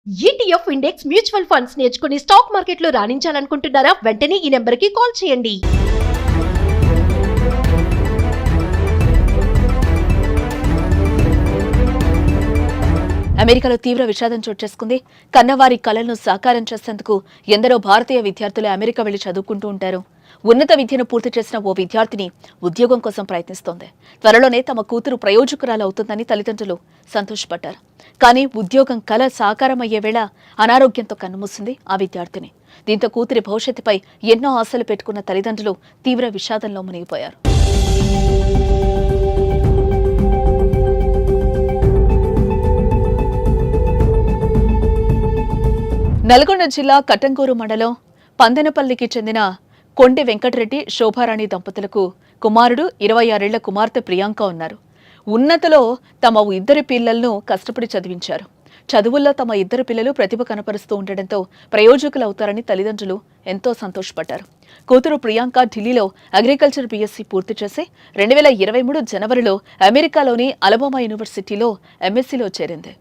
ETF index mutual funds నేర్చుకుని stock మార్కెట్లో రాణించాలనుకుంటున్నారా? వెంటనే ఈ నెంబర్కి కాల్ చేయండి. అమెరికాలో తీవ్ర విషాదం చోటు చేసుకుంది. కన్నవారి కలలను సాకారం చేసేందుకు ఎందరో భారతీయ విద్యార్థులు అమెరికా వెళ్లి చదువుకుంటూ ఉంటారు. ఉన్నత విద్యను పూర్తి చేసిన ఓ విద్యార్థిని ఉద్యోగం కోసం ప్రయత్నిస్తోంది. త్వరలోనే తమ కూతురు ప్రయోజకురాలు అవుతుందని తల్లిదండ్రులు సంతోషపడ్డారు. కానీ ఉద్యోగం కల సాకారమయ్యే వేళ అనారోగ్యంతో కన్నుమూసింది ఆ విద్యార్థిని. దీంతో కూతురి భవిష్యత్తుపై ఎన్నో ఆశలు పెట్టుకున్న తల్లిదండ్రులు తీవ్ర విషాదంలో మునిగిపోయారు. నల్గొండ జిల్లా కట్టంగూరు మండలం పందెనపల్లికి చెందిన కొండి వెంకటరెడ్డి శోభారాణి దంపతులకు కుమారుడు 26 ఏళ్ల కుమార్తె ప్రియాంక ఉన్నారు. ఉన్నతలో తమ ఇద్దరి పిల్లలను కష్టపడి చదివించారు. చదువుల్లో తమ ఇద్దరు పిల్లలు ప్రతిభ కనపరుస్తూ ఉండడంతో ప్రయోజకులవుతారని తల్లిదండ్రులు ఎంతో సంతోషపడ్డారు. కూతురు ప్రియాంక ఢిల్లీలో అగ్రికల్చర్ బీఎస్సీ పూర్తి చేసి 2023 జనవరిలో అమెరికాలోని అలబామా యూనివర్సిటీలో ఎంఎస్సీలో చేరింది.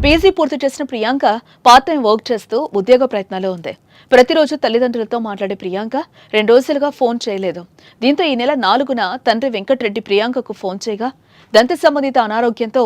పీజీ పూర్తి చేసిన ప్రియాంక పార్ట్ టైం వర్క్ చేస్తూ ఉద్యోగ ప్రయత్నాల్లో ఉంది. ప్రతిరోజు తల్లిదండ్రులతో మాట్లాడే ప్రియాంక 2 రోజులుగా ఫోన్ చేయలేదు. దీంతో ఈ నెల 4న తండ్రి వెంకటరెడ్డి ప్రియాంకకు ఫోన్ చేయగా దంత సంబంధిత అనారోగ్యంతో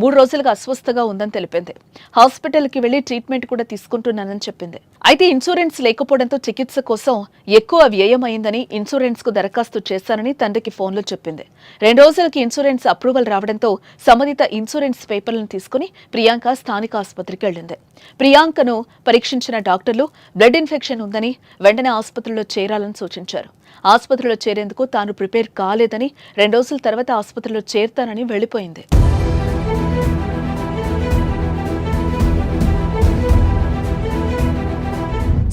3 రోజులుగా అస్వస్థగా ఉందని తెలిపింది. హాస్పిటల్కి వెళ్లి ట్రీట్మెంట్ కూడా తీసుకుంటున్నానని చెప్పింది. అయితే ఇన్సూరెన్స్ లేకపోవడంతో చికిత్స కోసం ఎక్కువ వ్యయం అయిందని ఇన్సూరెన్స్ కు దరఖాస్తు చేశానని తండ్రికి ఫోన్లో చెప్పింది. 2 రోజులకి ఇన్సూరెన్స్ అప్రూవల్ రావడంతో సంబంధిత ఇన్సూరెన్స్ పేపర్లను తీసుకుని ప్రియాంక స్థానిక ఆసుపత్రికి వెళ్లింది. ప్రియాంకను పరీక్షించిన డాక్టర్లు బ్లడ్ ఇన్ఫెక్షన్ ఉందని వెంటనే ఆసుపత్రిలో చేరాలని సూచించారు. ఆసుపత్రిలో చేరేందుకు తాను ప్రిపేర్ కాలేదని 2 రోజుల తర్వాత ఆసుపత్రిలో చేరుతానని వెళ్లిపోయింది.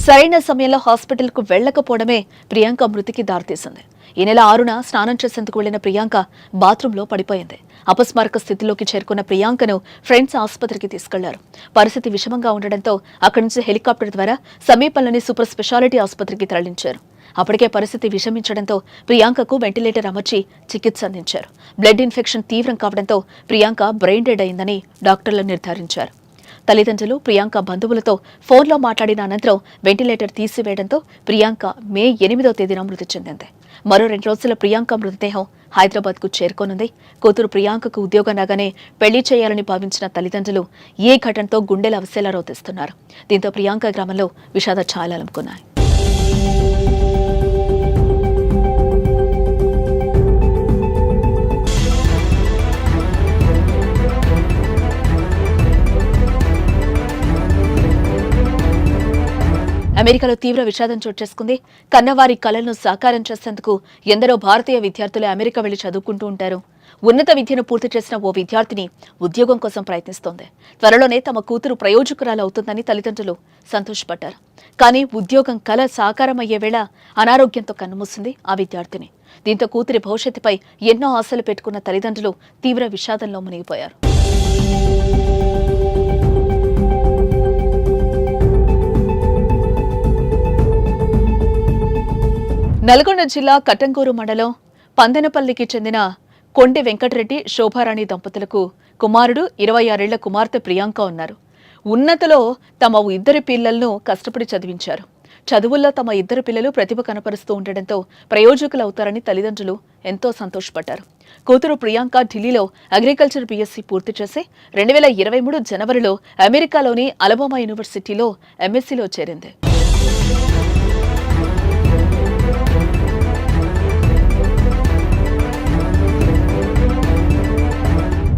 సరైన సమయంలో హాస్పిటల్కు వెళ్లకపోవడమే ప్రియాంక మృతికి దారితీసింది. ఈ నెల 6న స్నానం చేసేందుకు వెళ్లిన ప్రియాంక బాత్రూంలో పడిపోయింది. అపస్మారక స్థితిలోకి చేరుకున్న ప్రియాంకను ఫ్రెండ్స్ ఆసుపత్రికి తీసుకెళ్లారు. పరిస్థితి విషమంగా ఉండడంతో అక్కడి నుంచి హెలికాప్టర్ ద్వారా సమీపంలోని సూపర్ స్పెషాలిటీ ఆసుపత్రికి తరలించారు. అప్పటికే పరిస్థితి విషమించడంతో ప్రియాంకకు వెంటిలేటర్ అమర్చి చికిత్స అందించారు. బ్లడ్ ఇన్ఫెక్షన్ తీవ్రం కావడంతో ప్రియాంక బ్రెయిన్ డెడ్ అయిందని డాక్టర్లు నిర్ధారించారు. తల్లిదండ్రులు ప్రియాంక బంధువులతో ఫోన్లో మాట్లాడిన అనంతరం వెంటిలేటర్ తీసివేయడంతో ప్రియాంక మే 8వ తేదీన మృతి చెందింది. మరో 2 రోజుల ప్రియాంక మృతదేహం హైదరాబాద్కు చేరుకోనుంది. కూతురు ప్రియాంకకు ఉద్యోగం రాగానే పెళ్లి చేయాలని భావించిన తల్లిదండ్రులు ఈ ఘటనతో గుండెల అవసేలా రోతిస్తున్నారు. దీంతో ప్రియాంక గ్రామంలో విషాద ఛాయలు అలుముకున్నాయి. అమెరికాలో తీవ్ర విషాదం చోటు చేసుకుంది. కన్నవారి కలలను సాకారం చేసేందుకు ఎందరో భారతీయ విద్యార్థులు అమెరికా వెళ్లి చదువుకుంటూ ఉంటారు. ఉన్నత విద్యను పూర్తి చేసిన ఓ విద్యార్థిని ఉద్యోగం కోసం ప్రయత్నిస్తోంది. త్వరలోనే తమ కూతురు ప్రయోజకురాలు అవుతుందని తల్లిదండ్రులు సంతోషపడ్డారు. కానీ ఉద్యోగం కల సాకారమయ్యే వేళ అనారోగ్యంతో కన్నుమూసింది ఆ విద్యార్థిని. దీంతో కూతురి భవిష్యత్తుపై ఎన్నో ఆశలు పెట్టుకున్న తల్లిదండ్రులు తీవ్ర విషాదంలో మునిగిపోయారు. నల్గొండ జిల్లా కట్టంగూరు మండలం పందెనపల్లికి చెందిన కొండి వెంకటరెడ్డి శోభారాణి దంపతులకు కుమారుడు 26 ఏళ్ల కుమార్తె ప్రియాంక ఉన్నారు. ఉన్నతలో తమ ఇద్దరి పిల్లలను కష్టపడి చదివించారు. చదువుల్లో తమ ఇద్దరు పిల్లలు ప్రతిభ కనపరుస్తూ ఉండడంతో ప్రయోజకులవుతారని తల్లిదండ్రులు ఎంతో సంతోషపడ్డారు. కూతురు ప్రియాంక ఢిల్లీలో అగ్రికల్చర్ బీఎస్సీ పూర్తి చేసి 2023 జనవరిలో అమెరికాలోని అలబామా యూనివర్సిటీలో ఎంఎస్సీలో చేరింది.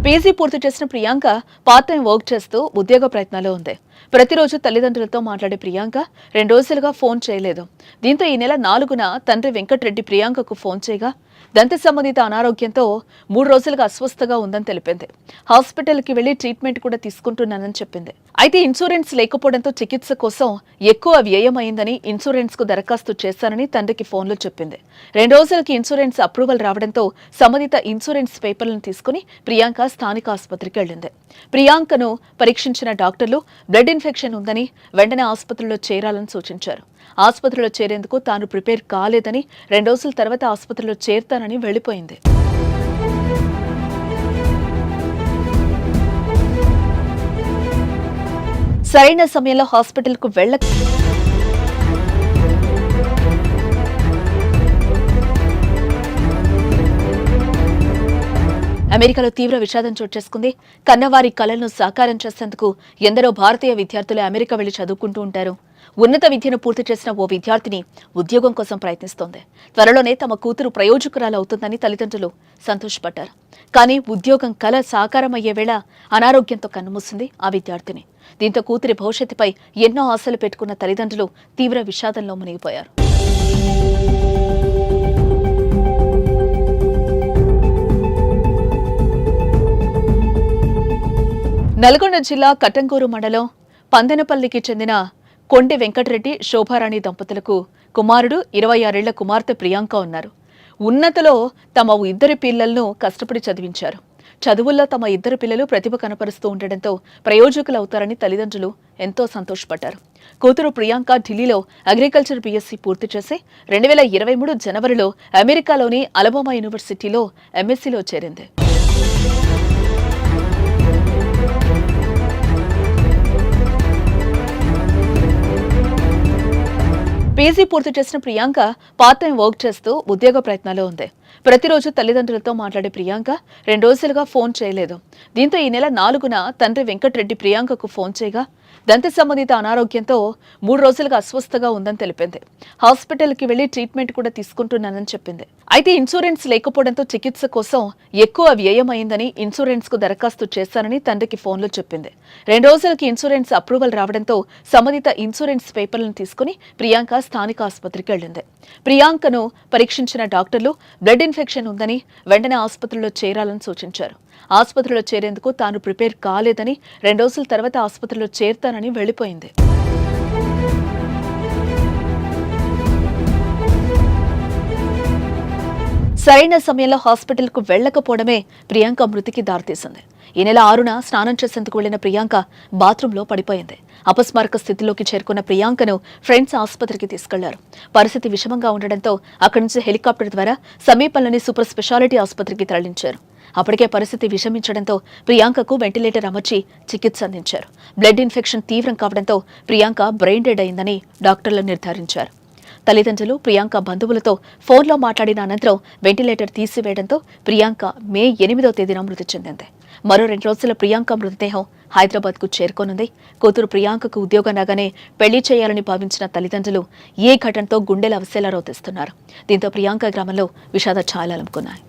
పీజీ పూర్తి చేసిన ప్రియాంక పార్ట్ టైం వర్క్ చేస్తూ ఉద్యోగ ప్రయత్నాల్లో ఉంది. ప్రతిరోజు తల్లిదండ్రులతో మాట్లాడే ప్రియాంక 2 రోజులుగా ఫోన్ చేయలేదు. దీంతో ఈ నెల 4న తండ్రి వెంకటరెడ్డి ప్రియాంకకు ఫోన్ చేయగా దంత సంబంధిత అనారోగ్యంతో 3 రోజులుగా అస్వస్థగా ఉందని తెలిపింది. హాస్పిటల్కి వెళ్లి ట్రీట్మెంట్ కూడా తీసుకుంటున్నానని చెప్పింది. అయితే ఇన్సూరెన్స్ లేకపోవడంతో చికిత్స కోసం ఎక్కువ వ్యయం అయిందని ఇన్సూరెన్స్ కు దరఖాస్తు చేశానని తండ్రికి ఫోన్లో చెప్పింది. 2 రోజులకి ఇన్సూరెన్స్ అప్రూవల్ రావడంతో సంబంధిత ఇన్సూరెన్స్ పేపర్లను తీసుకుని ప్రియాంక స్థానిక ఆసుపత్రికి వెళ్లింది. ప్రియాంకను పరీక్షించిన డాక్టర్లు బ్లడ్ ఇన్ఫెక్షన్ ఉందని వెంటనే ఆసుపత్రిలో చేరాలని సూచించారు. ఆసుపత్రిలో చేరేందుకు తాను ప్రిపేర్ కాలేదని 2 రోజుల తర్వాత ఆసుపత్రిలో చేరతానని వెళ్లిపోయింది. సరైన సమయంలో హాస్పిటల్కు అమెరికాలో తీవ్ర విషాదం చోటు చేసుకుంది. కన్నవారి కలలను సాకారం చేసేందుకు ఎందరో భారతీయ విద్యార్థులు అమెరికా వెళ్లి చదువుకుంటూ ఉంటారు. ఉన్నత విద్యను పూర్తి చేసిన ఓ విద్యార్థిని ఉద్యోగం కోసం ప్రయత్నిస్తోంది. త్వరలోనే తమ కూతురు ప్రయోజకురాలు అవుతుందని తల్లిదండ్రులు సంతోషపడ్డారు. కానీ ఉద్యోగం కల సాకారమయ్యే వేళ అనారోగ్యంతో కన్నుమూసింది ఆ విద్యార్థిని. దీంతో కూతురి భవిష్యత్తుపై ఎన్నో ఆశలు పెట్టుకున్న తల్లిదండ్రులు తీవ్ర విషాదంలో మునిగిపోయారు. నల్గొండ జిల్లా కట్టంగూరు మండలం పందెనపల్లికి చెందిన కొండి వెంకటరెడ్డి శోభారాణి దంపతులకు కుమారుడు 26 ఏళ్ల కుమార్తె ప్రియాంక ఉన్నారు. ఉన్నతలో తమ 2 పిల్లలను కష్టపడి చదివించారు. చదువుల్లో తమ 2 పిల్లలు ప్రతిభ కనపరుస్తూ ఉండడంతో ప్రయోజకులవుతారని తల్లిదండ్రులు ఎంతో సంతోషపడ్డారు. కూతురు ప్రియాంక ఢిల్లీలో అగ్రికల్చర్ బీఎస్సీ పూర్తి చేసి 2023 జనవరిలో అమెరికాలోని అలబామా యూనివర్సిటీలో ఎంఎస్సీలో చేరింది. పీజీ పూర్తి చేసిన ప్రియాంక పార్ట్ టైం వర్క్ చేస్తూ ఉద్యోగ ప్రయత్నాల్లో ఉంది. ప్రతిరోజు తల్లిదండ్రులతో మాట్లాడే ప్రియాంక 2 రోజులుగా ఫోన్ చేయలేదు. దీంతో ఈ నెల 4న తండ్రి వెంకటరెడ్డి ప్రియాంకకు ఫోన్ చేయగా దంత సంబంధిత అనారోగ్యంతో 3 రోజులుగా అస్వస్థగా ఉందని తెలిపింది. హాస్పిటల్కి వెళ్లి ట్రీట్మెంట్ కూడా తీసుకుంటున్నానని చెప్పింది. అయితే ఇన్సూరెన్స్ లేకపోవడంతో చికిత్స కోసం ఎక్కువ వ్యయం అయిందని ఇన్సూరెన్స్ కు దరఖాస్తు చేశానని తండ్రికి ఫోన్లో చెప్పింది. 2 రోజులకి ఇన్సూరెన్స్ అప్రూవల్ రావడంతో సంబంధిత ఇన్సూరెన్స్ పేపర్లను తీసుకుని ప్రియాంక స్థానిక ఆసుపత్రికి వెళ్లింది. ప్రియాంకను పరీక్షించిన డాక్టర్లు బ్లడ్ ఇన్ఫెక్షన్ ఉందని వెంటనే ఆసుపత్రిలో చేరాలని సూచించారు. ఆసుపత్రిలో చేరేందుకు తాను ప్రిపేర్ కాలేదని 2 రోజుల తర్వాత ఆసుపత్రిలో చేరతానని వెళ్లిపోయింది. సరైన సమయంలో హాస్పిటల్కు వెళ్లకపోవడమే ప్రియాంక మృతికి దారితీసింది. ఈ నెల 6న స్నానం చేసేందుకు వెళ్లిన ప్రియాంక బాత్రూంలో పడిపోయింది. అపస్మారక స్థితిలోకి చేరుకున్న ప్రియాంకను ఫ్రెండ్స్ ఆసుపత్రికి తీసుకెళ్లారు. పరిస్థితి విషమంగా ఉండడంతో అక్కడి నుంచి హెలికాప్టర్ ద్వారా సమీపంలోని సూపర్ స్పెషాలిటీ ఆసుపత్రికి తరలించారు. అప్పటికే పరిస్థితి విషమించడంతో ప్రియాంకకు వెంటిలేటర్ అమర్చి చికిత్స అందించారు. బ్లడ్ ఇన్ఫెక్షన్ తీవ్రం కావడంతో ప్రియాంక బ్రెయిన్ డెడ్ అయిందని డాక్టర్లు నిర్ధారించారు. తల్లిదండ్రులు ప్రియాంక బంధువులతో ఫోన్లో మాట్లాడిన అనంతరం వెంటిలేటర్ తీసివేయడంతో ప్రియాంక మే 8వ తేదీన మృతి చెందింది. మరో 2 రోజుల ప్రియాంక మృతదేహం హైదరాబాద్కు చేరుకోనుంది. కూతురు ప్రియాంకకు ఉద్యోగం రాగానే పెళ్లి చేయాలని భావించిన తల్లిదండ్రులు ఈ ఘటనతో గుండెల అవసేలా రోతిస్తున్నారు. దీంతో ప్రియాంక గ్రామంలో విషాద ఛాయలు అలుముకున్నాయి.